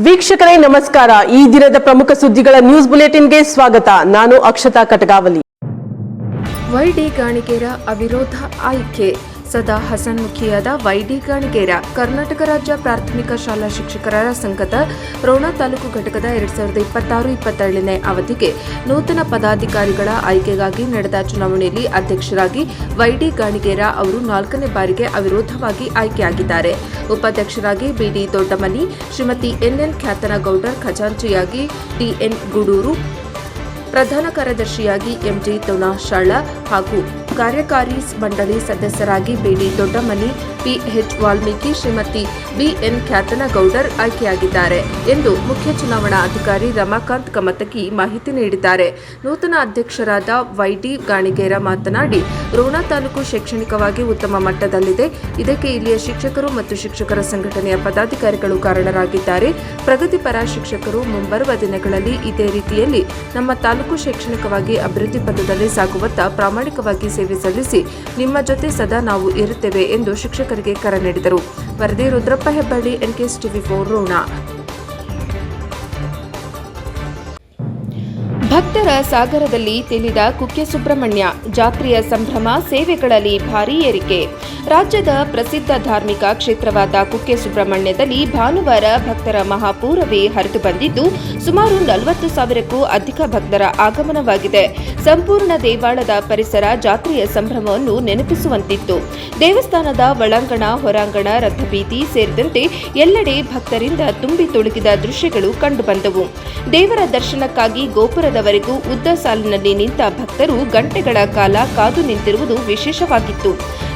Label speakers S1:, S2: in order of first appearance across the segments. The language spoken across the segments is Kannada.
S1: ವೀಕ್ಷಕರೇ ನಮಸ್ಕಾರ. ಈ ದಿನದ ಪ್ರಮುಖ ಸುದ್ದಿಗಳ ನ್ಯೂಸ್ ಬುಲೆಟಿನ್ಗೆ ಸ್ವಾಗತ. ನಾನು ಅಕ್ಷತಾ ಕಟಗಾವಲಿ.
S2: ವೈಡಿ ಗಾಣಿಗೇರ ಅವಿರೋಧ ಆಯ್ಕೆ. ಸದಾ ಹಸನ್ಮುಖಿಯಾದ ವೈಡಿ ಗಾಣಿಗೇರ ಕರ್ನಾಟಕ ರಾಜ್ಯ ಪ್ರಾಥಮಿಕ ಶಾಲಾ ಶಿಕ್ಷಕರ ಸಂಘದ ರೋಣ ತಾಲೂಕು ಘಟಕದ 2026-27ನೇ ಅವಧಿಗೆ ನೂತನ ಪದಾಧಿಕಾರಿಗಳ ಆಯ್ಕೆಗಾಗಿ ನಡೆದ ಚುನಾವಣೆಯಲ್ಲಿ ಅಧ್ಯಕ್ಷರಾಗಿ ವೈಡಿ ಗಾಣಿಗೇರ ಅವರು 4ನೇ ಬಾರಿಗೆ ಅವಿರೋಧವಾಗಿ ಆಯ್ಕೆಯಾಗಿದ್ದಾರೆ. ಉಪಾಧ್ಯಕ್ಷರಾಗಿ ಬಿಡಿ ದೊಡ್ಡಮನಿ, ಶ್ರೀಮತಿ ಎನ್ಎನ್ ಖ್ಯಾತನಗೌಡರ್, ಖಜಾಂಚಿಯಾಗಿ ಡಿಎನ್ ಗೂಡೂರು, ಪ್ರಧಾನ ಕಾರ್ಯದರ್ಶಿಯಾಗಿ ಎಂಜಿ ತೋನಾಶಾಳ ಹಾಗೂ ಕಾರ್ಯಕಾರಿ ಮಂಡಳಿ ಸದಸ್ಯರಾಗಿ ಬಿಡಿ ದೊಡ್ಡಮನಿ, ಪಿಎಚ್ ವಾಲ್ಮೀಕಿ, ಶ್ರೀಮತಿ ಬಿಎನ್ ಖ್ಯಾತನಗೌಡರ್ ಆಯ್ಕೆಯಾಗಿದ್ದಾರೆ ಎಂದು ಮುಖ್ಯ ಚುನಾವಣಾ ಅಧಿಕಾರಿ ರಮಾಕಾಂತ್ ಕಮತಗಿ ಮಾಹಿತಿ ನೀಡಿದ್ದಾರೆ. ನೂತನ ಅಧ್ಯಕ್ಷರಾದ ವೈಡಿ ಗಾಣಿಗೇರ ಮಾತನಾಡಿ, ರೋಣ ತಾಲೂಕು ಶೈಕ್ಷಣಿಕವಾಗಿ ಉತ್ತಮ ಮಟ್ಟದಲ್ಲಿದೆ. ಇದಕ್ಕೆ ಇಲ್ಲಿಯ ಶಿಕ್ಷಕರು ಮತ್ತು ಶಿಕ್ಷಕರ ಸಂಘಟನೆಯ ಪದಾಧಿಕಾರಿಗಳು ಕಾರಣರಾಗಿದ್ದಾರೆ. ಪ್ರಗತಿಪರ ಶಿಕ್ಷಕರು ಮುಂಬರುವ ದಿನಗಳಲ್ಲಿ ಇದೇ ರೀತಿಯಲ್ಲಿ ನಮ್ಮ ತಾಲೂಕು ಶೈಕ್ಷಣಿಕವಾಗಿ ಅಭಿವೃದ್ಧಿ ಪಥದಲ್ಲಿ ಸಾಗುವತ್ತ ಪ್ರಾಮಾಣಿಕವಾಗಿ ಸೇವೆ ಸಲ್ಲಿಸಿ ನಿಮ್ಮ ಜೊತೆ ಸದಾ ನಾವು ಇರುತ್ತೇವೆ ಎಂದು ಶಿಕ್ಷಕರಿಗೆ ಕರೆ ನೀಡಿದರು. ವರದಿ ರುದ್ರಪ್ಪ ಹೆಬ್ಬಳ್ಳಿ, ಎನ್ಕೆಎಸ್ ಟಿವಿ4 ರೋಣ. ಭಕ್ತರ ಸಾಗರದಲ್ಲಿ ತೇಲಿದ ಕುಕ್ಕೆ ಸುಬ್ರಹ್ಮಣ್ಯ. ಜಾತ್ರೆಯ ಸಂಭ್ರಮ, ಸೇವೆಗಳಲ್ಲಿ ಭಾರೀ ಏರಿಕೆ. ರಾಜ್ಯದ ಪ್ರಸಿದ್ಧ ಧಾರ್ಮಿಕ ಕ್ಷೇತ್ರವಾದ ಕುಕ್ಕೆ ಸುಬ್ರಹ್ಮಣ್ಯದಲ್ಲಿ ಭಾನುವಾರ ಭಕ್ತರ ಮಹಾಪೂರವೇ ಹರಿದು ಬಂದಿದ್ದು, ಸುಮಾರು 40,000ಕ್ಕೂ ಅಧಿಕ ಭಕ್ತರ ಆಗಮನವಾಗಿದೆ. ಸಂಪೂರ್ಣ ದೇವಾಲಯದ ಪರಿಸರ ಜಾತ್ರೆಯ ಸಂಭ್ರಮವನ್ನು ನೆನಪಿಸುವಂತಿತ್ತು. ದೇವಸ್ಥಾನದ ಒಳಾಂಗಣ, ಹೊರಾಂಗಣ, ರಥಬೀದಿ ಸೇರಿದಂತೆ ಎಲ್ಲೆಡೆ ಭಕ್ತರಿಂದ ತುಂಬಿ ತುಳುಕಿದ ದೃಶ್ಯಗಳು ಕಂಡುಬಂದವು. ದೇವರ ದರ್ಶನಕ್ಕಾಗಿ ಗೋಪುರದವರೆಗೂ ಉದ್ದ ಸಾಲಿನಲ್ಲಿ ನಿಂತ ಭಕ್ತರು ಗಂಟೆಗಳ ಕಾಲ ಕಾದು ನಿಂತಿರುವುದು ವಿಶೇಷವಾಗಿತ್ತು.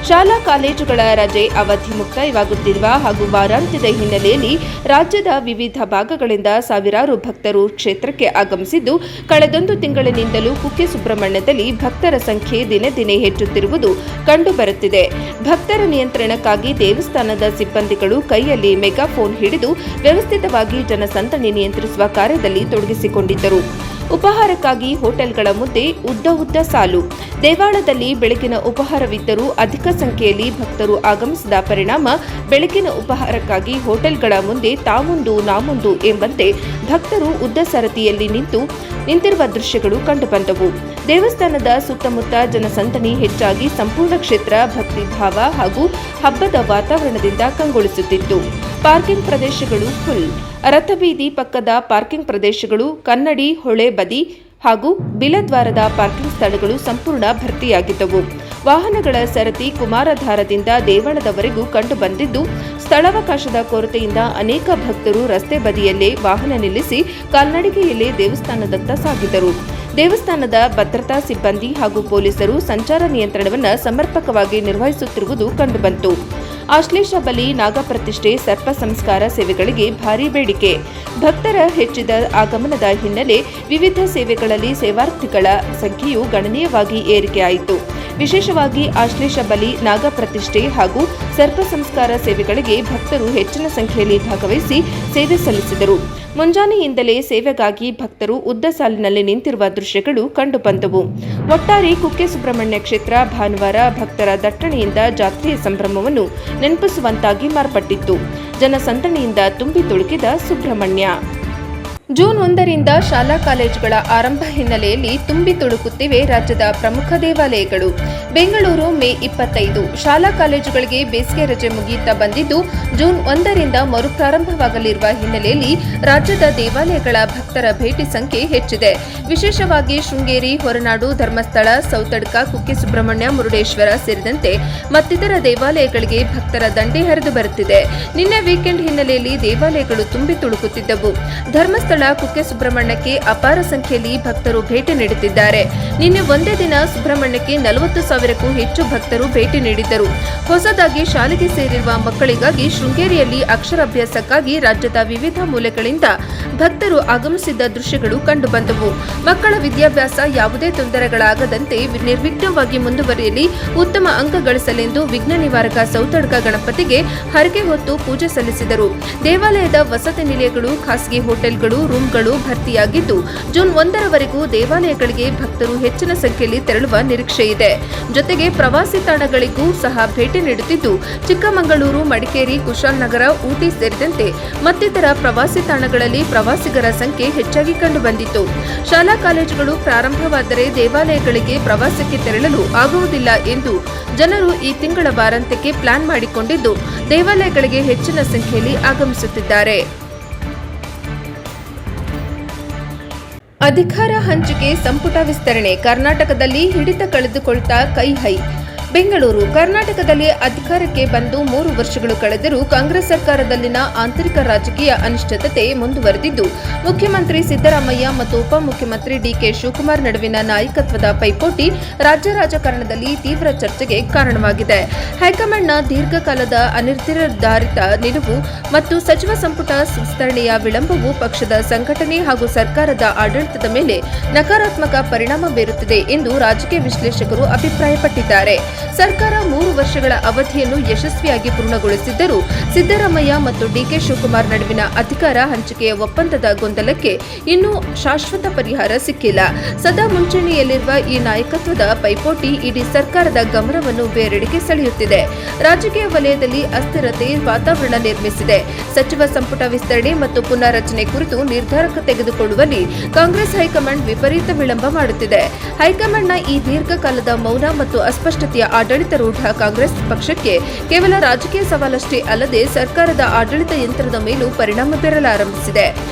S2: ಶಾಲಾ ಕಾಲೇಜುಗಳ ರಜೆ ಅವಧಿ ಮುಕ್ತಾಯವಾಗುತ್ತಿರುವ ಹಾಗೂ ವಾರಾಂತ್ಯದ ಹಿನ್ನೆಲೆಯಲ್ಲಿ ರಾಜ್ಯದ ವಿವಿಧ ಭಾಗಗಳಿಂದ ಸಾವಿರಾರು ಭಕ್ತರು ಕ್ಷೇತ್ರಕ್ಕೆ ಆಗಮಿಸಿದ್ದು, ಕಳೆದೊಂದು ತಿಂಗಳಿನಿಂದಲೂ ಕುಕ್ಕೆ ಸುಬ್ರಹ್ಮಣ್ಯದಲ್ಲಿ ಭಕ್ತರ ಸಂಖ್ಯೆ ದಿನೇ ದಿನೇ ಹೆಚ್ಚುತ್ತಿರುವುದು ಕಂಡುಬರುತ್ತಿದೆ. ಭಕ್ತರ ನಿಯಂತ್ರಣಕ್ಕಾಗಿ ದೇವಸ್ಥಾನದ ಸಿಬ್ಬಂದಿಗಳು ಕೈಯಲ್ಲಿ ಮೆಗಾಫೋನ್ ಹಿಡಿದು ವ್ಯವಸ್ಥಿತವಾಗಿ ಜನಸಂದಣಿ ನಿಯಂತ್ರಿಸುವ ಕಾರ್ಯದಲ್ಲಿ ತೊಡಗಿಸಿಕೊಂಡಿದ್ದರು. ಉಪಹಾರಕ್ಕಾಗಿ ಹೋಟೆಲ್ಗಳ ಮುಂದೆ ಉದ್ದ ಸಾಲು. ದೇವಾಲಯದಲ್ಲಿ ಬೆಳಗಿನ ಉಪಹಾರವಿದ್ದರೂ ಅಧಿಕ ಸಂಖ್ಯೆಯಲ್ಲಿ ಭಕ್ತರು ಆಗಮಿಸಿದ ಪರಿಣಾಮ ಬೆಳಗಿನ ಉಪಹಾರಕ್ಕಾಗಿ ಹೋಟೆಲ್ಗಳ ಮುಂದೆ ತಾಮುಂದು ನಾಮುಂದು ಎಂಬಂತೆ ಭಕ್ತರು ಉದ್ದ ಸರತಿಯಲ್ಲಿ ನಿಂತಿರುವ ದೃಶ್ಯಗಳು ಕಂಡುಬಂದವು. ದೇವಸ್ಥಾನದ ಸುತ್ತಮುತ್ತ ಜನಸಂದಣಿ ಹೆಚ್ಚಾಗಿ ಸಂಪೂರ್ಣ ಕ್ಷೇತ್ರ ಭಕ್ತಿಭಾವ ಹಾಗೂ ಹಬ್ಬದ ವಾತಾವರಣದಿಂದ ಕಂಗೊಳಿಸುತ್ತಿತ್ತು. ಪಾರ್ಕಿಂಗ್ ಪ್ರದೇಶಗಳು ಫುಲ್. ರಥಬೀದಿ ಪಕ್ಕದ ಪಾರ್ಕಿಂಗ್ ಪ್ರದೇಶಗಳು, ಕನ್ನಡಿ, ಹೊಳೆ ಬದಿ ಹಾಗೂ ಬಿಲದ್ವಾರದ ಪಾರ್ಕಿಂಗ್ ಸ್ಥಳಗಳು ಸಂಪೂರ್ಣ ಭರ್ತಿಯಾಗಿದ್ದವು. ವಾಹನಗಳ ಸರತಿ ಕುಮಾರಧಾರದಿಂದ ದೇವಾಲಯದವರೆಗೂ ಕಂಡುಬಂದಿದ್ದು, ಸ್ಥಳಾವಕಾಶದ ಕೊರತೆಯಿಂದ ಅನೇಕ ಭಕ್ತರು ರಸ್ತೆ ಬದಿಯಲ್ಲೇ ವಾಹನ ನಿಲ್ಲಿಸಿ ಕಾಲ್ನಡಿಗೆಯಲ್ಲೇ ದೇವಸ್ಥಾನದತ್ತ ಸಾಗಿದರು. ದೇವಸ್ಥಾನದ ಭದ್ರತಾ ಸಿಬ್ಬಂದಿ ಹಾಗೂ ಪೊಲೀಸರು ಸಂಚಾರ ನಿಯಂತ್ರಣವನ್ನು ಸಮರ್ಪಕವಾಗಿ ನಿರ್ವಹಿಸುತ್ತಿರುವುದು ಕಂಡುಬಂತು. ಆಶ್ಲೇಷ ಬಲಿ, ನಾಗಪ್ರತಿಷ್ಠೆ, ಸರ್ಪ ಸಂಸ್ಕಾರ ಸೇವೆಗಳಿಗೆ ಭಾರೀ ಬೇಡಿಕೆ. ಭಕ್ತರ ಹೆಚ್ಚಿದ ಆಗಮನದ ಹಿನ್ನೆಲೆ ವಿವಿಧ ಸೇವೆಗಳಲ್ಲಿ ಸೇವಾರ್ಥಿಗಳ ಸಂಖ್ಯೆಯು ಗಣನೀಯವಾಗಿ ಏರಿಕೆಯಾಯಿತು. ವಿಶೇಷವಾಗಿ ಆಶ್ಲೇಷ ಬಲಿ, ನಾಗಪ್ರತಿಷ್ಠೆ ಹಾಗೂ ಸರ್ಪ ಸಂಸ್ಕಾರ ಸೇವೆಗಳಿಗೆ ಭಕ್ತರು ಹೆಚ್ಚಿನ ಸಂಖ್ಯೆಯಲ್ಲಿ ಭಾಗವಹಿಸಿ ಸೇವೆ ಸಲ್ಲಿಸಿದರು. ಮುಂಜಾನೆಯಿಂದಲೇ ಸೇವೆಗಾಗಿ ಭಕ್ತರು ಉದ್ದ ಸಾಲಿನಲ್ಲಿ ನಿಂತಿರುವ ದೃಶ್ಯಗಳು ಕಂಡುಬಂದವು. ಒಟ್ಟಾರೆ ಕುಕ್ಕೆ ಸುಬ್ರಹ್ಮಣ್ಯ ಕ್ಷೇತ್ರ ಭಾನುವಾರ ಭಕ್ತರ ದಟ್ಟಣೆಯಿಂದ ಜಾತ್ರೆಯ ಸಂಭ್ರಮವನ್ನು ನೆನಪಿಸುವಂತಾಗಿ ಮಾರ್ಪಟ್ಟಿತ್ತು. ಜನಸಂದಣಿಯಿಂದ ತುಂಬಿ ತುಳುಕಿದ ಸುಬ್ರಹ್ಮಣ್ಯ. ಜೂನ್ 1ರಿಂದ ಶಾಲಾ ಕಾಲೇಜುಗಳ ಆರಂಭ ಹಿನ್ನೆಲೆಯಲ್ಲಿ ತುಂಬಿ ತುಳುಕುತ್ತಿವೆ ರಾಜ್ಯದ ಪ್ರಮುಖ ದೇವಾಲಯಗಳು. ಬೆಂಗಳೂರು ಮೇ 25. ಶಾಲಾ ಕಾಲೇಜುಗಳಿಗೆ ಬೇಸಿಗೆ ರಜೆ ಮುಗಿಯುತ್ತಾ ಬಂದಿದ್ದು, ಜೂನ್ 1ರಿಂದ ಮರುಪ್ರಾರಂಭವಾಗಲಿರುವ ಹಿನ್ನೆಲೆಯಲ್ಲಿ ರಾಜ್ಯದ ದೇವಾಲಯಗಳ ಭಕ್ತರ ಭೇಟಿ ಸಂಖ್ಯೆ ಹೆಚ್ಚಿದೆ. ವಿಶೇಷವಾಗಿ ಶೃಂಗೇರಿ, ಹೊರನಾಡು, ಧರ್ಮಸ್ಥಳ, ಸೌತಡ್ಕ, ಕುಕ್ಕೆ ಸುಬ್ರಹ್ಮಣ್ಯ, ಮುರುಡೇಶ್ವರ ಸೇರಿದಂತೆ ಮತ್ತಿತರ ದೇವಾಲಯಗಳಿಗೆ ಭಕ್ತರ ದಂಡೇ ಹರಿದು ಬರುತ್ತಿದೆ. ನಿನ್ನೆ ವೀಕೆಂಡ್ ಹಿನ್ನೆಲೆಯಲ್ಲಿ ದೇವಾಲಯಗಳು ತುಂಬಿ ತುಳುಕುತ್ತಿದ್ದವು. ಧರ್ಮಸ್ಥಳ, ಕುಕ್ಕೆ ಸುಬ್ರಹ್ಮಣ್ಯಕ್ಕೆ ಅಪಾರ ಸಂಖ್ಯೆಯಲ್ಲಿ ಭಕ್ತರು ಭೇಟಿ ನೀಡುತ್ತಿದ್ದಾರೆ. ನಿನ್ನೆ ಒಂದೇ ದಿನ ಸುಬ್ರಹ್ಮಣ್ಯಕ್ಕೆ 40,000ಕ್ಕೂ ಹೆಚ್ಚು ಭಕ್ತರು ಭೇಟಿ ನೀಡಿದ್ದರು. ಹೊಸದಾಗಿ ಶಾಲೆಗೆ ಸೇರಿರುವ ಮಕ್ಕಳಿಗಾಗಿ ಶೃಂಗೇರಿಯಲ್ಲಿ ಅಕ್ಷರಾಭ್ಯಾಸಕ್ಕಾಗಿ ರಾಜ್ಯದ ವಿವಿಧ ಮೂಲೆಗಳಿಂದ ಭಕ್ತರು ಆಗಮಿಸಿದ್ದ ದೃಶ್ಯಗಳು ಕಂಡುಬಂದವು. ಮಕ್ಕಳ ವಿದ್ಯಾಭ್ಯಾಸ ಯಾವುದೇ ತೊಂದರೆಗಳಾಗದಂತೆ ನಿರ್ವಿಘ್ನವಾಗಿ ಮುಂದುವರಿಯಲಿ, ಉತ್ತಮ ಅಂಕ ಗಳಿಸಲೆಂದು ವಿಘ್ನ ನಿವಾರಕ ಸೌತಡ್ಕ ಗಣಪತಿಗೆ ಹರಕೆ ಹೊತ್ತು ಪೂಜೆ ಸಲ್ಲಿಸಿದರು. ದೇವಾಲಯದ ವಸತಿ ನಿಲಯಗಳು, ಖಾಸಗಿ ಹೋಟೆಲ್ಗಳು, ರೂಂಗಳು ಭರ್ತಿಯಾಗಿದ್ದು, ಜೂನ್ 1ರವರೆಗೂ ದೇವಾಲಯಗಳಿಗೆ ಭಕ್ತರು ಹೆಚ್ಚಿನ ಸಂಖ್ಯೆಯಲ್ಲಿ ತೆರಳುವ ನಿರೀಕ್ಷೆ ಇದೆ. ಜೊತೆಗೆ ಪ್ರವಾಸಿ ತಾಣಗಳಿಗೂ ಸಹ ಭೇಟಿ ನೀಡುತ್ತಿದ್ದು ಚಿಕ್ಕಮಗಳೂರು, ಮಡಿಕೇರಿ, ಕುಶಾಲನಗರ, ಊಟಿ ಸೇರಿದಂತೆ ಮತ್ತಿತರ ಪ್ರವಾಸಿ ತಾಣಗಳಲ್ಲಿ ಪ್ರವಾಸಿಗರ ಸಂಖ್ಯೆ ಹೆಚ್ಚಾಗಿ ಕಂಡುಬಂದಿತ್ತು. ಶಾಲಾ ಕಾಲೇಜುಗಳು ಪ್ರಾರಂಭವಾದರೆ ದೇವಾಲಯಗಳಿಗೆ ಪ್ರವಾಸಕ್ಕೆ ತೆರಳಲು ಆಗುವುದಿಲ್ಲ ಎಂದು ಜನರು ಈ ತಿಂಗಳ ವಾರಾಂತ್ಯಕ್ಕೆ ಪ್ಲಾನ್ ಮಾಡಿಕೊಂಡಿದ್ದು ದೇವಾಲಯಗಳಿಗೆ ಹೆಚ್ಚಿನ ಸಂಖ್ಯೆಯಲ್ಲಿ ಆಗಮಿಸುತ್ತಿದ್ದಾರೆ. ಅಧಿಕಾರ ಹಂಚಿಕೆ, ಸಂಪುಟ ವಿಸ್ತರಣೆ, ಕರ್ನಾಟಕದಲ್ಲಿ ಹಿಡಿತ ಕಳೆದುಕೊಳ್ತಾ ಕೈ-ಹೈ. ಬೆಂಗಳೂರು: ಕರ್ನಾಟಕದಲ್ಲಿ ಅಧಿಕಾರಕ್ಕೆ ಬಂದು 3 ವರ್ಷಗಳು ಕಳೆದರೂ ಕಾಂಗ್ರೆಸ್ ಸರ್ಕಾರದಲ್ಲಿನ ಆಂತರಿಕ ರಾಜಕೀಯ ಅನಿಶ್ಚಿತತೆ ಮುಂದುವರೆದಿದ್ದು, ಮುಖ್ಯಮಂತ್ರಿ ಸಿದ್ದರಾಮಯ್ಯ ಮತ್ತು ಉಪಮುಖ್ಯಮಂತ್ರಿ ಡಿಕೆ ಶಿವಕುಮಾರ್ ನಡುವಿನ ನಾಯಕತ್ವದ ಪೈಪೋಟಿ ರಾಜ್ಯ ರಾಜಕಾರಣದಲ್ಲಿ ತೀವ್ರ ಚರ್ಚೆಗೆ ಕಾರಣವಾಗಿದೆ. ಹೈಕಮಾಂಡ್ನ ದೀರ್ಘಕಾಲದ ಅನಿರ್ಧಾರಿತ ನಿಲುವು ಮತ್ತು ಸಚಿವ ಸಂಪುಟ ವಿಸ್ತರಣೆಯ ವಿಳಂಬವು ಪಕ್ಷದ ಸಂಘಟನೆ ಹಾಗೂ ಸರ್ಕಾರದ ಆಡಳಿತದ ಮೇಲೆ ನಕಾರಾತ್ಮಕ ಪರಿಣಾಮ ಬೀರುತ್ತಿದೆ ಎಂದು ರಾಜಕೀಯ ವಿಶ್ಲೇಷಕರು ಅಭಿಪ್ರಾಯಪಟ್ಟಿದ್ದಾರೆ. ಸರ್ಕಾರ 3 ವರ್ಷಗಳ ಅವಧಿಯನ್ನು ಯಶಸ್ವಿಯಾಗಿ ಪೂರ್ಣಗೊಳಿಸಿದ್ದರೂ ಸಿದ್ದರಾಮಯ್ಯ ಮತ್ತು ಡಿಕೆ ಶಿವಕುಮಾರ್ ನಡುವಿನ ಅಧಿಕಾರ ಹಂಚಿಕೆಯ ಒಪ್ಪಂದದ ಗೊಂದಲಕ್ಕೆ ಇನ್ನೂ ಶಾಶ್ವತ ಪರಿಹಾರ ಸಿಕ್ಕಿಲ್ಲ. ಸದಾ ಮುಂಚೂಣಿಯಲ್ಲಿರುವ ಈ ನಾಯಕತ್ವದ ಪೈಪೋಟಿ ಇಡೀ ಸರ್ಕಾರದ ಗಮನವನ್ನು ಬೇರೆಡೆಗೆ ಸೆಳೆಯುತ್ತಿದೆ. ರಾಜಕೀಯ ವಲಯದಲ್ಲಿ ಅಸ್ಥಿರತೆ ವಾತಾವರಣ ನಿರ್ಮಿಸಿದೆ. ಸಚಿವ ಸಂಪುಟ ವಿಸ್ತರಣೆ ಮತ್ತು ಪುನಾರಚನೆ ಕುರಿತು ನಿರ್ಧಾರ ತೆಗೆದುಕೊಳ್ಳುವಲ್ಲಿ ಕಾಂಗ್ರೆಸ್ ಹೈಕಮಾಂಡ್ ವಿಪರೀತ ವಿಳಂಬ ಮಾಡುತ್ತಿದೆ. ಹೈಕಮಾಂಡ್ನ ಈ ದೀರ್ಘಕಾಲದ ಮೌನ ಮತ್ತು ಅಸ್ಪಷ್ಟತೆಯ ಆಡಳಿತಾರೂಢ ಕಾಂಗ್ರೆಸ್ ಪಕ್ಷಕ್ಕೆ ಕೇವಲ ರಾಜಕೀಯ ಸವಾಲಷ್ಟೇ ಅಲ್ಲದೆ ಸರ್ಕಾರದ ಆಡಳಿತ ಯಂತ್ರದ ಮೇಲೂ ಪರಿಣಾಮ ಬೀರಲಾರಂಭಿಸಿದೆ.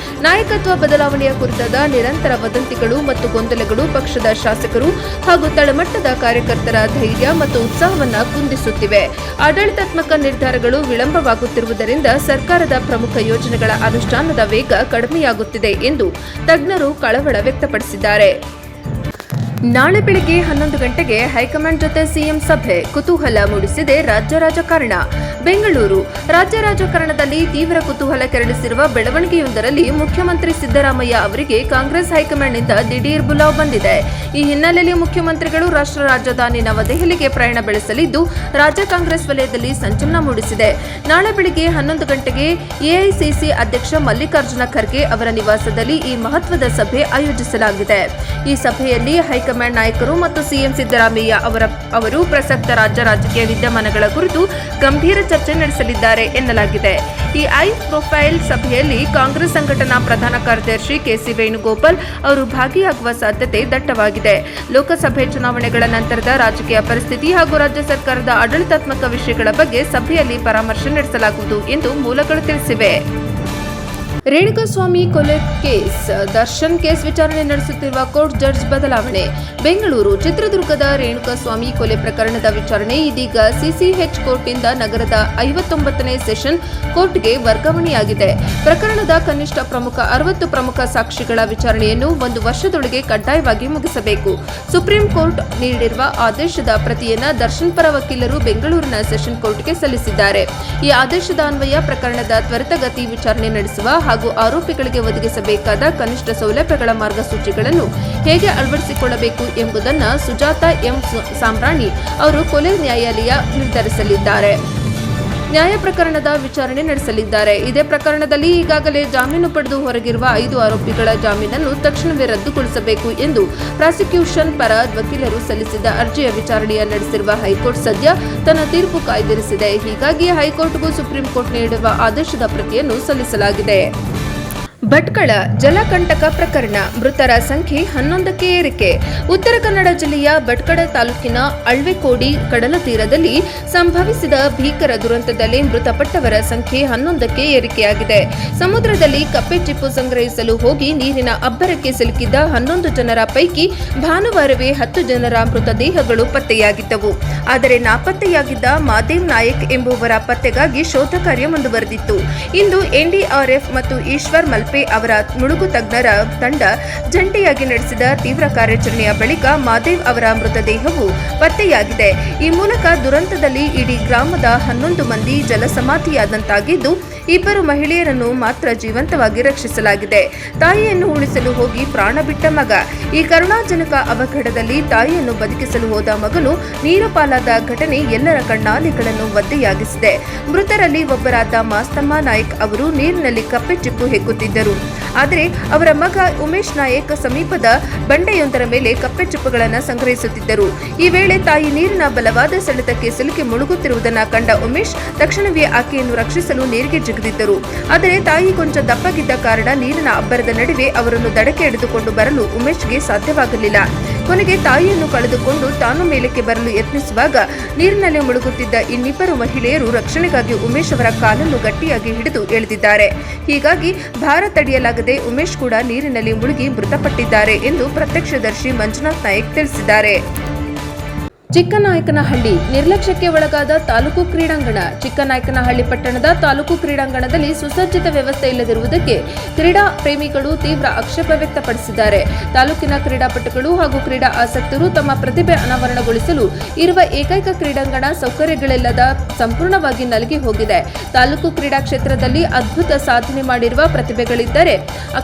S2: ನಾಯಕತ್ವ ಬದಲಾವಣೆಯ ಕುರಿತಾದ ನಿರಂತರ ವದಂತಿಗಳು ಮತ್ತು ಗೊಂದಲಗಳು ಪಕ್ಷದ ಶಾಸಕರು ಹಾಗೂ ತಳಮಟ್ಟದ ಕಾರ್ಯಕರ್ತರ ಧೈರ್ಯ ಮತ್ತು ಉತ್ಸಾಹವನ್ನು ಕುಂದಿಸುತ್ತಿವೆ. ಆಡಳಿತಾತ್ಮಕ ನಿರ್ಧಾರಗಳು ವಿಳಂಬವಾಗುತ್ತಿರುವುದರಿಂದ ಸರ್ಕಾರದ ಪ್ರಮುಖ ಯೋಜನೆಗಳ ಅನುಷ್ಠಾನದ ವೇಗ ಕಡಿಮೆಯಾಗುತ್ತಿದೆ ಎಂದು ತಜ್ಞರು ಕಳವಳ ವ್ಯಕ್ತಪಡಿಸಿದ್ದಾರೆ. ನಾಳೆ ಬೆಳಗ್ಗೆ 11 ಗಂಟೆಗೆ ಹೈಕಮಾಂಡ್ ಜೊತೆ ಸಿಎಂ ಸಭೆ, ಕುತೂಹಲ ಮೂಡಿಸಿದೆ ರಾಜ್ಯ ರಾಜಕಾರಣ. ಬೆಂಗಳೂರು: ರಾಜ್ಯ ರಾಜಕಾರಣದಲ್ಲಿ ತೀವ್ರ ಕುತೂಹಲ ಕೆರಳಿಸಿರುವ ಬೆಳವಣಿಗೆಯೊಂದರಲ್ಲಿ ಮುಖ್ಯಮಂತ್ರಿ ಸಿದ್ದರಾಮಯ್ಯ ಅವರಿಗೆ ಕಾಂಗ್ರೆಸ್ ಹೈಕಮಾಂಡ್ನಿಂದ ದಿಢೀರ್ ಬುಲಾವ್ ಬಂದಿದೆ. ಈ ಹಿನ್ನೆಲೆಯಲ್ಲಿ ಮುಖ್ಯಮಂತ್ರಿಗಳು ರಾಷ್ಟ್ರ ರಾಜಧಾನಿ ನವದೆಹಲಿಗೆ ಪ್ರಯಾಣ ಬೆಳೆಸಲಿದ್ದು ರಾಜ್ಯ ಕಾಂಗ್ರೆಸ್ ವಲಯದಲ್ಲಿ ಸಂಚಲನ ಮೂಡಿಸಿದೆ. ನಾಳೆ ಬೆಳಗ್ಗೆ 11 ಗಂಟೆಗೆ ಎಐಸಿಸಿ ಅಧ್ಯಕ್ಷ ಮಲ್ಲಿಕಾರ್ಜುನ ಖರ್ಗೆ ಅವರ ನಿವಾಸದಲ್ಲಿ ಈ ಮಹತ್ವದ ಸಭೆ ಆಯೋಜಿಸಲಾಗಿದೆ. ಈ ಸಭೆಯಲ್ಲಿ ಹೈಕಮಾಂಡ್ ನಾಯಕರು ಮತ್ತು ಸಿಎಂ ಸಿದ್ದರಾಮಯ್ಯ ಅವರು ಪ್ರಸಕ್ತ ರಾಜ್ಯ ರಾಜಕೀಯ ವಿದ್ಯಮಾನಗಳ ಕುರಿತು ಗಂಭೀರ ಚರ್ಚೆ ನಡೆಸಲಿದ್ದಾರೆ ಎನ್ನಲಾಗಿದೆ. ಈ ಹೈ ಪ್ರೊಫೈಲ್ ಸಭೆಯಲ್ಲಿ ಕಾಂಗ್ರೆಸ್ ಸಂಘಟನಾ ಪ್ರಧಾನ ಕಾರ್ಯದರ್ಶಿ ಕೆಸಿ ವೇಣುಗೋಪಾಲ್ ಅವರು ಭಾಗಿಯಾಗುವ ಸಾಧ್ಯತೆ ದಟ್ಟವಾಗಿದೆ. ಲೋಕಸಭೆ ಚುನಾವಣೆಗಳ ನಂತರದ ರಾಜಕೀಯ ಪರಿಸ್ಥಿತಿ ಹಾಗೂ ರಾಜ್ಯ ಸರ್ಕಾರದ ಆಡಳಿತಾತ್ಮಕ ವಿಷಯಗಳ ಬಗ್ಗೆ ಸಭೆಯಲ್ಲಿ ಪರಾಮರ್ಶೆ ನಡೆಸಲಾಗುವುದು ಎಂದು ಮೂಲಗಳು ತಿಳಿಸಿವೆ. ರೇಣುಕಾಸ್ವಾಮಿ ಕೊಲೆ ಕೇಸ್, ದರ್ಶನ್ ಕೇಸ್ ವಿಚಾರಣೆ ನಡೆಸುತ್ತಿರುವ ಕೋರ್ಟ್ ಜಡ್ಜ್ ಬದಲಾವಣೆ. ಬೆಂಗಳೂರು: ಚಿತ್ರದುರ್ಗದ ರೇಣುಕಾಸ್ವಾಮಿ ಕೊಲೆ ಪ್ರಕರಣದ ವಿಚಾರಣೆ ಇದೀಗ ಸಿಸಿಎಚ್ ಕೋರ್ಟ್ನಿಂದ ನಗರದ 59ನೇ ಸೆಷನ್ ಕೋರ್ಟ್ಗೆ ವರ್ಗಾವಣೆಯಾಗಿದೆ. ಪ್ರಕರಣದ ಕನಿಷ್ಠ 60 ಪ್ರಮುಖ ಸಾಕ್ಷಿಗಳ ವಿಚಾರಣೆಯನ್ನು 1 ವರ್ಷದೊಳಗೆ ಕಡ್ಡಾಯವಾಗಿ ಮುಗಿಸಬೇಕು. ಸುಪ್ರೀಂ ಕೋರ್ಟ್ ನೀಡಿರುವ ಆದೇಶದ ಪ್ರತಿಯನ್ನು ದರ್ಶನ್ ಪರ ವಕೀಲರು ಬೆಂಗಳೂರಿನ ಸೆಷನ್ ಕೋರ್ಟ್ಗೆ ಸಲ್ಲಿಸಿದ್ದಾರೆ. ಈ ಆದೇಶದ ಅನ್ವಯ ಪ್ರಕರಣದ ತ್ವರಿತಗತಿ ವಿಚಾರಣೆ ನಡೆಸುವ ಹಾಗೂ ಆರೋಪಿಗಳಿಗೆ ಒದಗಿಸಬೇಕಾದ ಕನಿಷ್ಠ ಸೌಲಭ್ಯಗಳ ಮಾರ್ಗಸೂಚಿಗಳನ್ನು ಹೇಗೆ ಅಳವಡಿಸಿಕೊಳ್ಳಬೇಕು ಎಂಬುದನ್ನು ಸುಜಾತ ಎಂ ಸಾಂಬ್ರಾಣಿ ಅವರು ಕೊಲೆ ನ್ಯಾಯಾಲಯ ನಿರ್ಧರಿಸಲಿದ್ದಾರೆ. ನ್ಯಾಯ ಪ್ರಕರಣದ ವಿಚಾರಣೆ ನಡೆಸಲಿದ್ದಾರೆ. ಇದೇ ಪ್ರಕರಣದಲ್ಲಿ ಈಗಾಗಲೇ ಜಾಮೀನು ಪಡೆದು ಹೊರಗಿರುವ 5 ಆರೋಪಿಗಳ ಜಾಮೀನನ್ನು ತಕ್ಷಣವೇ ರದ್ದುಗೊಳಿಸಬೇಕು ಎಂದು ಪ್ರಾಸಿಕ್ಯೂಷನ್ ಪರ ವಕೀಲರು ಸಲ್ಲಿಸಿದ್ದ ಅರ್ಜಿಯ ವಿಚಾರಣೆಯ ನಡೆಸಿರುವ ಹೈಕೋರ್ಟ್ ಸದ್ಯ ತನ್ನ ತೀರ್ಪು ಕಾಯ್ದಿರಿಸಿದೆ. ಹೀಗಾಗಿ ಹೈಕೋರ್ಟ್ಗೂ ಸುಪ್ರೀಂ ಕೋರ್ಟ್ ನೀಡಿರುವ ಆದೇಶದ ಪ್ರತಿಯನ್ನು ಸಲ್ಲಿಸಲಾಗಿದೆ. ಭಟ್ಕಳ ಜಲಕಂಟಕ ಪ್ರಕರಣ, ಮೃತರ ಸಂಖ್ಯೆ 11ಕ್ಕೆ ಏರಿಕೆ. ಉತ್ತರ ಕನ್ನಡ ಜಿಲ್ಲೆಯ ಭಟ್ಕಳ ತಾಲೂಕಿನ ಅಳ್ವೆಕೋಡಿ ಕಡಲ ತೀರದಲ್ಲಿ ಸಂಭವಿಸಿದ ಭೀಕರ ದುರಂತದಲ್ಲಿ ಮೃತಪಟ್ಟವರ ಸಂಖ್ಯೆ 11ಕ್ಕೆ ಏರಿಕೆಯಾಗಿದೆ. ಸಮುದ್ರದಲ್ಲಿ ಕಪ್ಪೆ ಚಿಪ್ಪು ಸಂಗ್ರಹಿಸಲು ಹೋಗಿ ನೀರಿನ ಅಬ್ಬರಕ್ಕೆ ಸಿಲುಕಿದ್ದ 11 ಜನರ ಪೈಕಿ ಭಾನುವಾರವೇ 10 ಜನರ ಮೃತದೇಹಗಳು ಪತ್ತೆಯಾಗಿದ್ದವು. ಆದರೆ ನಾಪತ್ತೆಯಾಗಿದ್ದ ಮಾದೇವ್ ನಾಯಕ್ ಎಂಬುವರ ಪತ್ತೆಗಾಗಿ ಶೋಧ ಕಾರ್ಯ ಮುಂದುವರೆದಿತ್ತು. ಇಂದು ಎನ್ಡಿಆರ್ಎಫ್ ಮತ್ತು ಈಶ್ವರ್ ಮಲ್ಪೆ ಅವರ ಮುಳುಗು ತಜ್ಞರ ತಂಡ ಜಂಟಿಯಾಗಿ ನಡೆಸಿದ ತೀವ್ರ ಕಾರ್ಯಾಚರಣೆಯ ಬಳಿಕ ಮಾದೇವ್ ಅವರ ಮೃತದೇಹವು ಪತ್ತೆಯಾಗಿದೆ. ಈ ಮೂಲಕ ದುರಂತದಲ್ಲಿ ಇಡೀ ಗ್ರಾಮದ 11 ಮಂದಿ ಜಲಸಮಾಧಿಯಾದಂತಾಗಿದ್ದು 2 ಮಹಿಳೆಯರನ್ನು ಮಾತ್ರ ಜೀವಂತವಾಗಿ ರಕ್ಷಿಸಲಾಗಿದೆ. ತಾಯಿಯನ್ನು ಉಳಿಸಲು ಹೋಗಿ ಪ್ರಾಣ ಬಿಟ್ಟ ಮಗ. ಈ ಕರುಣಾಜನಕ ಅವಘಡದಲ್ಲಿ ತಾಯಿಯನ್ನು ಬದುಕಿಸಲು ಹೋದ ಮಗನು ನೀರು ಪಾಲಾದ ಘಟನೆ ಎಲ್ಲರ ಕಣ್ಣಾಲಿಗಳನ್ನು ಒದ್ದೆಯಾಗಿಸಿದೆ. ಮೃತರಲ್ಲಿ ಒಬ್ಬರಾದ ಮಾಸ್ತಮ್ಮ ನಾಯ್ಕ್ ಅವರು ನೀರಿನಲ್ಲಿ ಕಪ್ಪೆ ಚಿಪ್ಪು ಹೆಕ್ಕುತ್ತಿದ್ದರು. ಆದರೆ ಅವರ ಮಗ ಉಮೇಶ್ ನಾಯಕ್ ಸಮೀಪದ ಬಂಡೆಯೊಂದರ ಮೇಲೆ ಕಪ್ಪೆಚಿಪ್ಪುಗಳನ್ನು ಸಂಗ್ರಹಿಸುತ್ತಿದ್ದರು. ಈ ವೇಳೆ ತಾಯಿ ನೀರಿನ ಬಲವಾದ ಸೆಳೆತಕ್ಕೆ ಸಿಲುಕಿ ಮುಳುಗುತ್ತಿರುವುದನ್ನು ಕಂಡ ಉಮೇಶ್ ತಕ್ಷಣವೇ ಆಕೆಯನ್ನು ರಕ್ಷಿಸಲು ನೀರಿಗೆ ಜಿಗಿದಿದ್ದರು. ಆದರೆ ತಾಯಿ ಕೊಂಚ ದಪ್ಪಗಿದ್ದ ಕಾರಣ ನೀರಿನ ಅಬ್ಬರದ ನಡುವೆ ಅವರನ್ನು ದಡಕ್ಕೆ ಎಳೆದುಕೊಂಡು ಬರಲು ಉಮೇಶ್ಗೆ ಸಾಧ್ಯವಾಗಲಿಲ್ಲ. ಕೊನೆಗೆ ತಾಯಿಯನ್ನು ಕಳೆದುಕೊಂಡು ತಾನು ಮೇಲಕ್ಕೆ ಬರಲು ಯತ್ನಿಸುವಾಗ ನೀರಿನಲ್ಲಿ ಮುಳುಗುತ್ತಿದ್ದ ಇನ್ನಿಬ್ಬರು ಮಹಿಳೆಯರು ರಕ್ಷಣೆಗಾಗಿ ಉಮೇಶ್ ಅವರ ಕಾಲನ್ನು ಗಟ್ಟಿಯಾಗಿ ಹಿಡಿದು ಎಳೆದಿದ್ದಾರೆ. ಹೀಗಾಗಿ ಭಾರ ತಡೆಯಲಾಗದೆ ಉಮೇಶ್ ಕೂಡ ನೀರಿನಲ್ಲಿ ಮುಳುಗಿ ಮೃತಪಟ್ಟಿದ್ದಾರೆ ಎಂದು ಪ್ರತ್ಯಕ್ಷದರ್ಶಿ ಮಂಜುನಾಥ್ ನಾಯಕ್ ತಿಳಿಸಿದ್ದಾರೆ. ಚಿಕ್ಕನಾಯಕನಹಳ್ಳಿ ನಿರ್ಲಕ್ಷ್ಯಕ್ಕೆ ಒಳಗಾದ ತಾಲೂಕು ಕ್ರೀಡಾಂಗಣ. ಚಿಕ್ಕನಾಯಕನಹಳ್ಳಿ ಪಟ್ಟಣದ ತಾಲೂಕು ಕ್ರೀಡಾಂಗಣದಲ್ಲಿ ಸುಸಜ್ಜಿತ ವ್ಯವಸ್ಥೆ ಇಲ್ಲದಿರುವುದಕ್ಕೆ ಕ್ರೀಡಾ ಪ್ರೇಮಿಗಳು ತೀವ್ರ ಆಕ್ಷೇಪ ವ್ಯಕ್ತಪಡಿಸಿದ್ದಾರೆ. ತಾಲೂಕಿನ ಕ್ರೀಡಾಪಟುಗಳು ಹಾಗೂ ಕ್ರೀಡಾ ಆಸಕ್ತರು ತಮ್ಮ ಪ್ರತಿಭೆ ಅನಾವರಣಗೊಳಿಸಲು ಇರುವ ಏಕೈಕ ಕ್ರೀಡಾಂಗಣ ಸೌಕರ್ಯಗಳಿಲ್ಲದ ಸಂಪೂರ್ಣವಾಗಿ ನಲಗಿ ಹೋಗಿದೆ. ತಾಲೂಕು ಕ್ರೀಡಾ ಕ್ಷೇತ್ರದಲ್ಲಿ ಅದ್ಭುತ ಸಾಧನೆ ಮಾಡಿರುವ ಪ್ರತಿಭೆಗಳಿದ್ದರೆ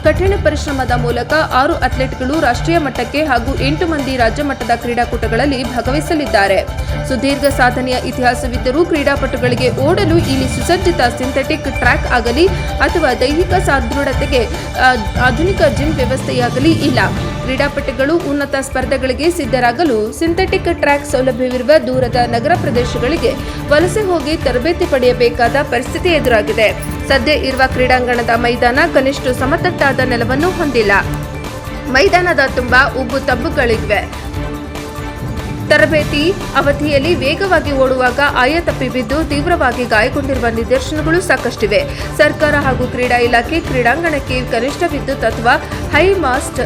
S2: ಕಠಿಣ ಪರಿಶ್ರಮದ ಮೂಲಕ 6 ಅಥ್ಲೆಟ್ಗಳು ರಾಷ್ಟ್ರೀಯ ಮಟ್ಟಕ್ಕೆ ಹಾಗೂ 8 ಮಂದಿ ರಾಜ್ಯ ಮಟ್ಟದ ಕ್ರೀಡಾಕೂಟಗಳಲ್ಲಿ ಭಾಗವಹಿಸಲಿದ್ದಾರೆ. ಸುದೀರ್ಘ ಸಾಧನೆಯ ಇತಿಹಾಸವಿದ್ದರೂ ಕ್ರೀಡಾಪಟುಗಳಿಗೆ ಓಡಲು ಇಲ್ಲಿ ಸುಸಜ್ಜಿತ ಸಿಂಥೆಟಿಕ್ ಟ್ರ್ಯಾಕ್ ಆಗಲಿ ಅಥವಾ ದೈಹಿಕ ಸದೃಢತೆಗೆ ಆಧುನಿಕ ಜಿಮ್ ವ್ಯವಸ್ಥೆಯಾಗಲಿ ಇಲ್ಲ. ಕ್ರೀಡಾಪಟುಗಳು ಉನ್ನತ ಸ್ಪರ್ಧೆಗಳಿಗೆ ಸಿದ್ಧರಾಗಲು ಸಿಂಥೆಟಿಕ್ ಟ್ರ್ಯಾಕ್ ಸೌಲಭ್ಯವಿರುವ ದೂರದ ನಗರ ಪ್ರದೇಶಗಳಿಗೆ ವಲಸೆ ಹೋಗಿ ತರಬೇತಿ ಪಡೆಯಬೇಕಾದ ಪರಿಸ್ಥಿತಿ ಎದುರಾಗಿದೆ. ಸದ್ಯ ಇರುವ ಕ್ರೀಡಾಂಗಣದ ಮೈದಾನ ಕನಿಷ್ಠ ಸಮತಟ್ಟಾದ ನೆಲವನ್ನು ಹೊಂದಿಲ್ಲ. ಮೈದಾನದ ತುಂಬಾ ಉಬ್ಬು ತಬ್ಬುಗಳಿವೆ. ತರಬೇತಿ ಅವಧಿಯಲ್ಲಿ ವೇಗವಾಗಿ ಓಡುವಾಗ ಆಯ ತಪ್ಪಿ ಬಿದ್ದು ತೀವ್ರವಾಗಿ ಗಾಯಗೊಂಡಿರುವ ನಿದರ್ಶನಗಳು ಸಾಕಷ್ಟಿವೆ. ಸರ್ಕಾರ ಹಾಗೂ ಕ್ರೀಡಾ ಇಲಾಖೆ ಕ್ರೀಡಾಂಗಣಕ್ಕೆ ಕನಿಷ್ಠ ವಿದ್ಯುತ್ ಅಥವಾ ಹೈ ಮಾಸ್ಟ್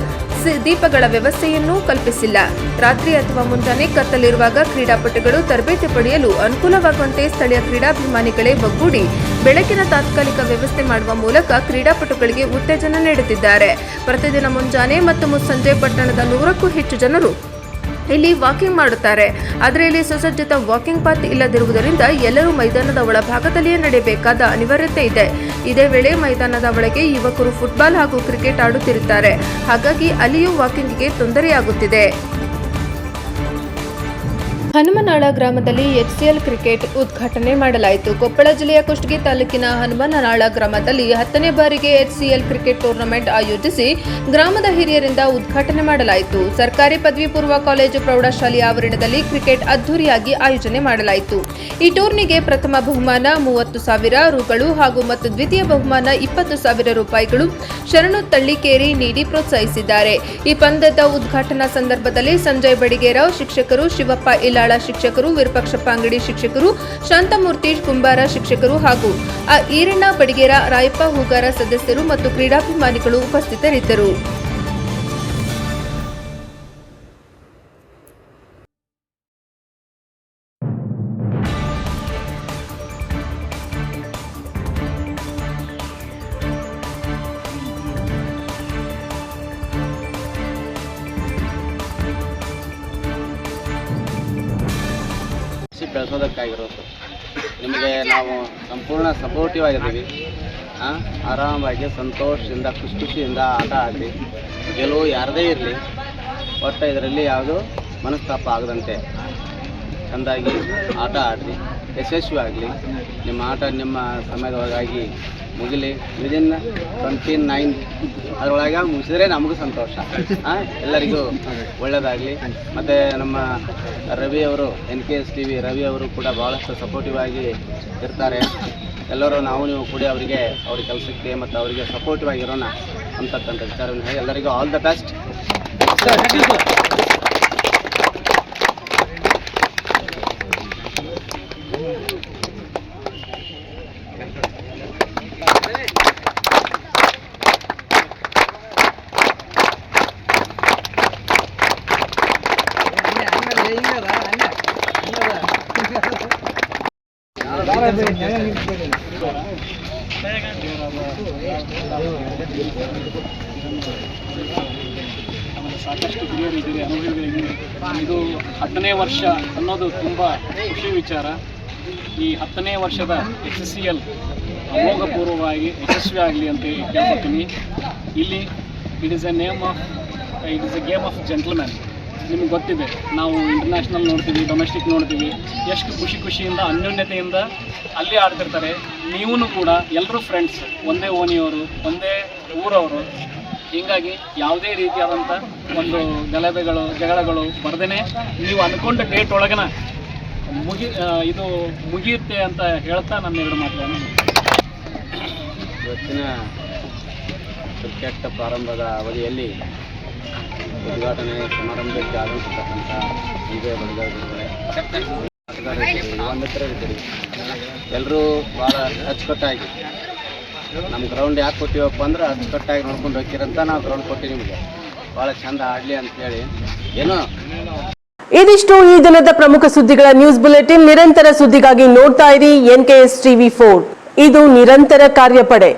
S2: ದೀಪಗಳ ವ್ಯವಸ್ಥೆಯನ್ನೂ ಕಲ್ಪಿಸಿಲ್ಲ. ರಾತ್ರಿ ಅಥವಾ ಮುಂಜಾನೆ ಕತ್ತಲಿರುವಾಗ ಕ್ರೀಡಾಪಟುಗಳು ತರಬೇತಿ ಪಡೆಯಲು ಅನುಕೂಲವಾಗುವಂತೆ ಸ್ಥಳೀಯ ಕ್ರೀಡಾಭಿಮಾನಿಗಳೇ ಒಗ್ಗೂಡಿ ಬೆಳಕಿನ ತಾತ್ಕಾಲಿಕ ವ್ಯವಸ್ಥೆ ಮಾಡುವ ಮೂಲಕ ಕ್ರೀಡಾಪಟುಗಳಿಗೆ ಉತ್ತೇಜನ ನೀಡುತ್ತಿದ್ದಾರೆ. ಪ್ರತಿದಿನ ಮುಂಜಾನೆ ಮತ್ತು ಮುಸ್ಸಂಜೆ ಪಟ್ಟಣದ 100ಕ್ಕೂ ಹೆಚ್ಚು ಜನರು ಇಲ್ಲಿ ವಾಕಿಂಗ್ ಮಾಡುತ್ತಾರೆ. ಆದರೆ ಇಲ್ಲಿ ಸುಸಜ್ಜಿತ ವಾಕಿಂಗ್ ಪಾತ್ ಇಲ್ಲದಿರುವುದರಿಂದ ಎಲ್ಲರೂ ಮೈದಾನದ ಒಳಭಾಗದಲ್ಲಿಯೇ ನಡೆಯಬೇಕಾದ ಅನಿವಾರ್ಯತೆ ಇದೆ. ಇದೇ ವೇಳೆ ಮೈದಾನದ ಒಳಗೆ ಯುವಕರು ಫುಟ್ಬಾಲ್ ಹಾಗೂ ಕ್ರಿಕೆಟ್ ಆಡುತ್ತಿರುತ್ತಾರೆ. ಹಾಗಾಗಿ ಅಲ್ಲಿಯೂ ವಾಕಿಂಗ್ಗೆ ತೊಂದರೆಯಾಗುತ್ತಿದೆ. ಹನುಮನಾಳ ಗ್ರಾಮದಲ್ಲಿ HCL ಕ್ರಿಕೆಟ್ ಉದ್ಘಾಟನೆ ಮಾಡಲಾಯಿತು. ಕೊಪ್ಪಳ ಜಿಲ್ಲೆಯ ಕುಷ್ಟಗಿ ತಾಲೂಕಿನ ಹನುಮನಾಳ ಗ್ರಾಮದಲ್ಲಿ 10ನೇ ಬಾರಿಗೆ HCL ಕ್ರಿಕೆಟ್ ಟೂರ್ನಮೆಂಟ್ ಆಯೋಜಿಸಿ ಗ್ರಾಮದ ಹಿರಿಯರಿಂದ ಉದ್ಘಾಟನೆ ಮಾಡಲಾಯಿತು. ಸರ್ಕಾರಿ ಪದವಿ ಪೂರ್ವ ಕಾಲೇಜು ಪ್ರೌಢಶಾಲೆಯ ಆವರಣದಲ್ಲಿ ಕ್ರಿಕೆಟ್ ಅದ್ದೂರಿಯಾಗಿ ಆಯೋಜನೆ ಮಾಡಲಾಯಿತು. ಈ ಟೂರ್ನಿಗೆ ಪ್ರಥಮ ಬಹುಮಾನ 30,000 ರುಗಳು ಹಾಗೂ ಮತ್ತು ದ್ವಿತೀಯ ಬಹುಮಾನ 20,000 ರೂಪಾಯಿಗಳು ಶರಣು ತಳ್ಳಿಕೇರಿ ನೀಡಿ ಪ್ರೋತ್ಸಾಹಿಸಿದ್ದಾರೆ. ಈ ಪಂದ್ಯದ ಉದ್ಘಾಟನಾ ಸಂದರ್ಭದಲ್ಲಿ ಸಂಜಯ್ ಬಡಿಗೇರಾವ್ ಶಿಕ್ಷಕರು, ಶಿವಪ್ಪ ಇಲಾಳ ಶಿಕ್ಷಕರು, ವಿರೂಪಾಕ್ಷಪ್ಪ ಅಂಗಡಿ ಶಿಕ್ಷಕರು, ಶಾಂತಮೂರ್ತಿ ಕುಂಬಾರ ಶಿಕ್ಷಕರು ಹಾಗೂ ಈರಣ್ಣ ಬಡಿಗೇರ, ರಾಯಪ್ಪ ಹೂಗಾರ ಸದಸ್ಯರು ಮತ್ತು ಕ್ರೀಡಾಭಿಮಾನಿಗಳು ಉಪಸ್ಥಿತರಿದ್ದರು.
S3: ಬೆಳೆಸೋದಕ್ಕಾಗಿರೋದು ನಿಮಗೆ ನಾವು ಸಂಪೂರ್ಣ ಸಪೋರ್ಟಿವ್ ಆಗಿದ್ದೀವಿ. ಆರಾಮಾಗಿ ಸಂತೋಷದಿಂದ ಖುಷಿಯಿಂದ ಆಟ ಆಡಿ ಗೆಲುವು ಯಾರದೇ ಇರಲಿ, ಒಟ್ಟು ಇದರಲ್ಲಿ ಯಾವುದೂ ಮನಸ್ತಾಪ ಆಗದಂತೆ ಚೆಂದಾಗಿ ಆಟ ಆಡಿ ಯಶಸ್ವಿ ಆಗಲಿ. ನಿಮ್ಮ ಆಟ ನಿಮ್ಮ ಸಮಯದೊಳಗಾಗಿ ಮುಗಿಲಿ. ವಿದಿನ್ 29 ಅದರೊಳಗೆ ಮುಗಿಸಿದ್ರೆ ನಮಗೂ ಸಂತೋಷ. ಎಲ್ಲರಿಗೂ ಒಳ್ಳೆಯದಾಗಲಿ. ಮತ್ತು ನಮ್ಮ ರವಿ ಅವರು NKS TV ರವಿ ಅವರು ಕೂಡ ಭಾಳಷ್ಟು ಸಪೋರ್ಟಿವ್ ಆಗಿ ಇರ್ತಾರೆ. ಎಲ್ಲರೂ ನೀವು ಕೂಡ ಅವ್ರಿಗೆ ಕೆಲಸಕ್ಕೆ ಮತ್ತು ಅವರಿಗೆ ಸಪೋರ್ಟಿವ್ ಆಗಿರೋಣ ಅಂತಕ್ಕಂಥ ವಿಚಾರವನ್ನು ಹೇಳಿ ಎಲ್ಲರಿಗೂ ಆಲ್ ದ ಬೆಸ್ಟ್.
S4: ಸಾಕಷ್ಟು ಹಿರಿಯರಿದ್ದೀರಿ, ಅನುಭವಿಗಳಿದ್ದೀರಿ. ಇದು 10ನೇ ವರ್ಷ ಅನ್ನೋದು ತುಂಬ ಖುಷಿ ವಿಚಾರ. ಈ 10ನೇ ವರ್ಷದ HCL ಅಮೋಘಪೂರ್ವವಾಗಿ ಯಶಸ್ವಿ ಆಗಲಿ ಅಂತ ಕೇಳ್ಕೊತೀನಿ. ಇಲ್ಲಿ it is A game of gentleman. ನಿಮ್ಗೆ ಗೊತ್ತಿದೆ, ನಾವು ಇಂಟರ್ನ್ಯಾಷನಲ್ ನೋಡ್ತೀವಿ, ಡೊಮೆಸ್ಟಿಕ್ ನೋಡ್ತೀವಿ, ಎಷ್ಟು ಖುಷಿಯಿಂದ ಅನ್ಯೋನ್ಯತೆಯಿಂದ ಅಲ್ಲಿ ಆಡ್ತಿರ್ತಾರೆ. ನೀವೂ ಕೂಡ ಎಲ್ಲರೂ ಫ್ರೆಂಡ್ಸ್, ಒಂದೇ ಓಣಿಯವರು, ಒಂದೇ ಊರವರು. ಹೀಗಾಗಿ ಯಾವುದೇ ರೀತಿಯಾದಂಥ ಒಂದು ಜಗಳಗಳು ಬರ್ದೇ ನೀವು ಅಂದ್ಕೊಂಡ ಡೇಟ್ ಒಳಗನ ಇದು ಮುಗಿಯುತ್ತೆ ಅಂತ ಹೇಳ್ತಾ ನನ್ನ 2 ಮಾತುಗಳನ್ನು
S3: ಇವತ್ತಿನ ಕ್ರಿಕೆಟ್ ಪ್ರಾರಂಭದ ಅವಧಿಯಲ್ಲಿ ಉದ್ಘಾಟನೆ ಸಮಾರಂಭಕ್ಕೆ ಆಗಮಿಸಿರ್ತಕ್ಕಂಥ ವಿಜಯ ಬಳಿಗಾರಗಳೇ, ಯುವಮಿತ್ರರಿದ್ದೀರಿ, ಎಲ್ಲರೂ ಭಾಳ ಅಚ್ಚುಕಟ್ಟಾಗಿ ನಮ್ಮ ಗ್ರೌಂಡ್ ಯಾಕೆ ಕೊಟ್ಟಿವಪ್ಪ ಅಂದ್ರೆ ಅಚ್ಚುಕಟ್ಟಾಗಿ ನೋಡ್ಕೊಂಡು ಹೋಗ್ತೀರಂತ ನಾವು ಗ್ರೌಂಡ್ ಕೊಟ್ಟಿವಿ. ನಿಮಗೆ ಭಾಳ ಚಂದ ಆಡಲಿ ಅಂತೇಳಿ ಏನೋ.
S1: ಇದಿಷ್ಟು ಈ ದಿನದ ಪ್ರಮುಖ ಸುದ್ದಿಗಳ ನ್ಯೂಸ್ ಬುಲೆಟಿನ್. ನಿರಂತರ ಸುದ್ದಿಗಾಗಿ ನೋಡ್ತಾ ಇರಿ NKS TV 4. ಇದು ನಿರಂತರ ಕಾರ್ಯಪಡೆ.